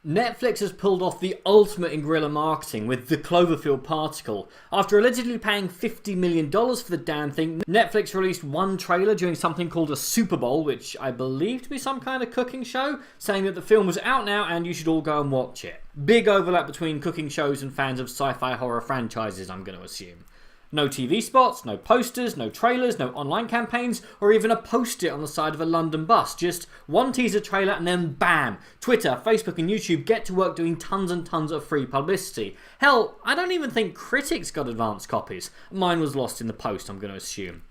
Netflix has pulled off the ultimate in guerrilla marketing with the Cloverfield particle. After allegedly paying $50 million for the damn thing, Netflix released one trailer during something called a Super Bowl, which I believe to be some kind of cooking show, saying that the film was out now and you should all go and watch it. Big overlap between cooking shows and fans of sci-fi horror franchises, I'm going to assume. No TV spots, no posters, no trailers, no online campaigns, or even a post-it on the side of a London bus. Just one teaser trailer and then bam! Twitter, Facebook and YouTube get to work doing tons and tons of free publicity. Hell, I don't even think critics got advance copies. Mine was lost in the post, I'm going to assume.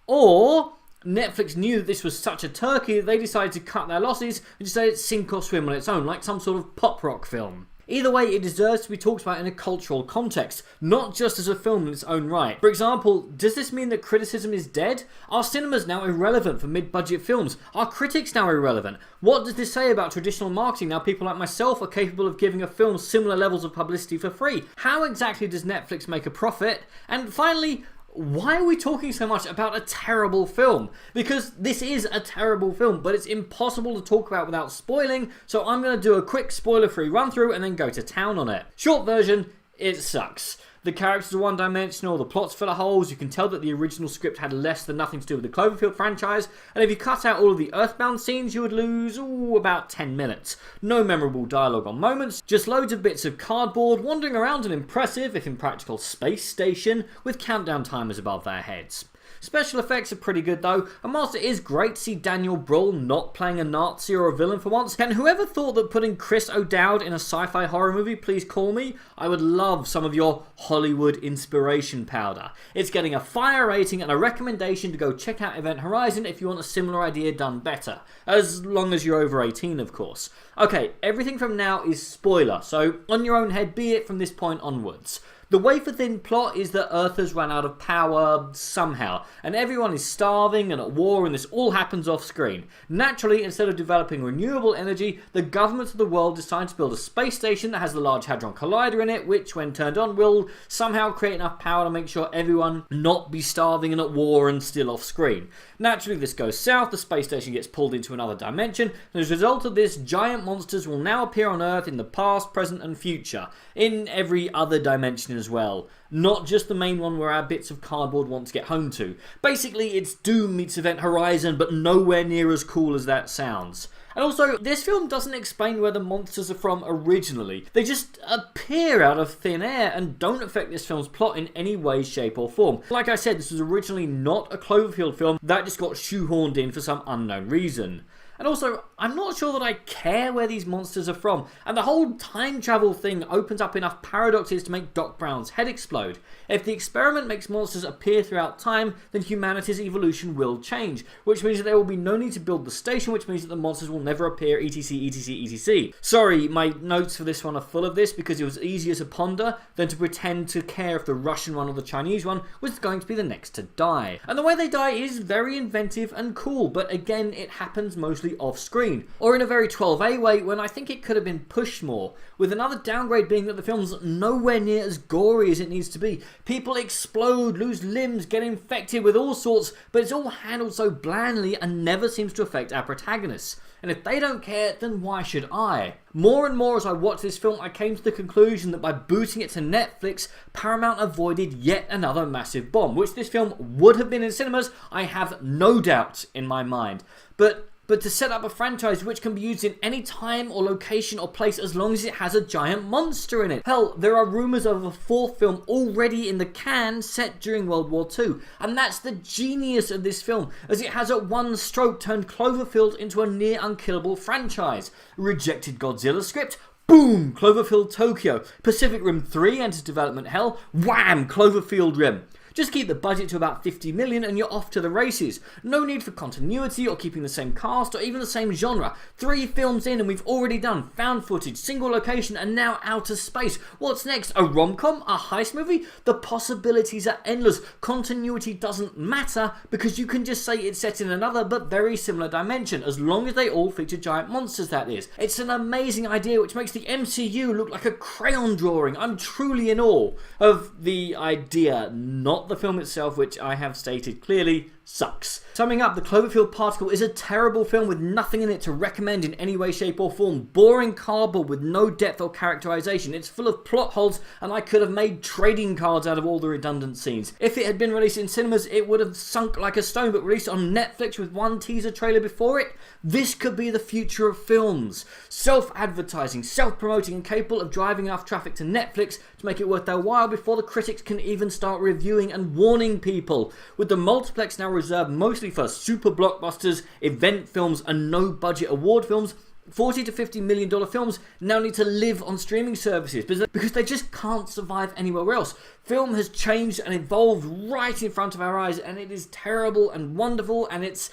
Or Netflix knew that this was such a turkey that they decided to cut their losses and just let it sink or swim on its own, like some sort of pop rock film. Either way, it deserves to be talked about in a cultural context, not just as a film in its own right. For example, does this mean that criticism is dead? Are cinemas now irrelevant for mid-budget films? Are critics now irrelevant? What does this say about traditional marketing now people like myself are capable of giving a film similar levels of publicity for free? How exactly does Netflix make a profit? And finally, why are we talking so much about a terrible film? Because this is a terrible film, but it's impossible to talk about without spoiling, so I'm going to do a quick spoiler-free run-through and then go to town on it. Short version, it sucks. The characters are one-dimensional, the plot's full of holes, you can tell that the original script had less than nothing to do with the Cloverfield franchise, and if you cut out all of the Earthbound scenes, you would lose, about 10 minutes. No memorable dialogue or moments, just loads of bits of cardboard wandering around an impressive, if impractical, space station with countdown timers above their heads. Special effects are pretty good though, and whilst it is great to see Daniel Bruhl not playing a Nazi or a villain for once, can whoever thought that putting Chris O'Dowd in a sci-fi horror movie please call me? I would love some of your Hollywood inspiration powder. It's getting a fire rating and a recommendation to go check out Event Horizon if you want a similar idea done better. As long as you're over 18, of course. Okay, everything from now is spoiler, so on your own head be it from this point onwards. The wafer-thin plot is that Earth has run out of power somehow, and everyone is starving and at war, and this all happens off-screen. Naturally, instead of developing renewable energy, the governments of the world decide to build a space station that has the Large Hadron Collider in it, which, when turned on, will somehow create enough power to make sure everyone not be starving and at war and still off-screen. Naturally, this goes south, the space station gets pulled into another dimension, and as a result of this, giant monsters will now appear on Earth in the past, present, and future. In every other dimension as well. Not just the main one where our bits of cardboard want to get home to. Basically, it's Doom meets Event Horizon, but nowhere near as cool as that sounds. And also, this film doesn't explain where the monsters are from originally. They just appear out of thin air and don't affect this film's plot in any way, shape or form. Like I said, this was originally not a Cloverfield film, that just got shoehorned in for some unknown reason. And also, I'm not sure that I care where these monsters are from, and the whole time travel thing opens up enough paradoxes to make Doc Brown's head explode. If the experiment makes monsters appear throughout time, then humanity's evolution will change, which means that there will be no need to build the station, which means that the monsters will never appear, etc, etc, etc. Sorry, my notes for this one are full of this because it was easier to ponder than to pretend to care if the Russian one or the Chinese one was going to be the next to die. And the way they die is very inventive and cool, but again, it happens mostly off screen, or in a very 12A way when I think it could have been pushed more, with another downgrade being that the film's nowhere near as gory as it needs to be. People explode, lose limbs, get infected with all sorts, but it's all handled so blandly and never seems to affect our protagonists. And if they don't care, then why should I? More and more as I watched this film, I came to the conclusion that by booting it to Netflix, Paramount avoided yet another massive bomb, which this film would have been in cinemas, I have no doubt in my mind. But to set up a franchise which can be used in any time or location or place as long as it has a giant monster in it. Hell, there are rumours of a fourth film already in the can set during World War II. And that's the genius of this film, as it has at one stroke turned Cloverfield into a near unkillable franchise. Rejected Godzilla script, boom, Cloverfield Tokyo. Pacific Rim 3 enters development hell, wham, Cloverfield Rim. Just keep the budget to about 50 million and you're off to the races. No need for continuity or keeping the same cast or even the same genre. 3 films in and we've already done found footage, single location and now outer space. What's next? A rom-com? A heist movie? The possibilities are endless. Continuity doesn't matter because you can just say it's set in another but very similar dimension, as long as they all feature giant monsters, that is. It's an amazing idea which makes the MCU look like a crayon drawing. I'm truly in awe of the idea, not not the film itself, which I have stated clearly sucks. Summing up, The Cloverfield Particle is a terrible film with nothing in it to recommend in any way, shape or form. Boring cardboard with no depth or characterization. It's full of plot holes and I could have made trading cards out of all the redundant scenes. If it had been released in cinemas, it would have sunk like a stone, but released on Netflix with one teaser trailer before it, this could be the future of films. Self-advertising, self-promoting and capable of driving enough traffic to Netflix to make it worth their while before the critics can even start reviewing and warning people. With the multiplex now reserved mostly for super blockbusters, event films and no budget award films, $40 to $50 million films now need to live on streaming services because they just can't survive anywhere else. Film has changed and evolved right in front of our eyes, and it is terrible and wonderful, and it's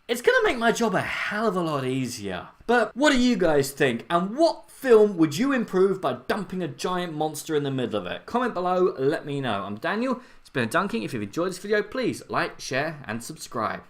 going to make my job a hell of a lot easier. But what do you guys think? And what film would you improve by dumping a giant monster in the middle of it? Comment below, let me know. I'm Daniel. It's been a dunking. If you've enjoyed this video, please like, share and subscribe.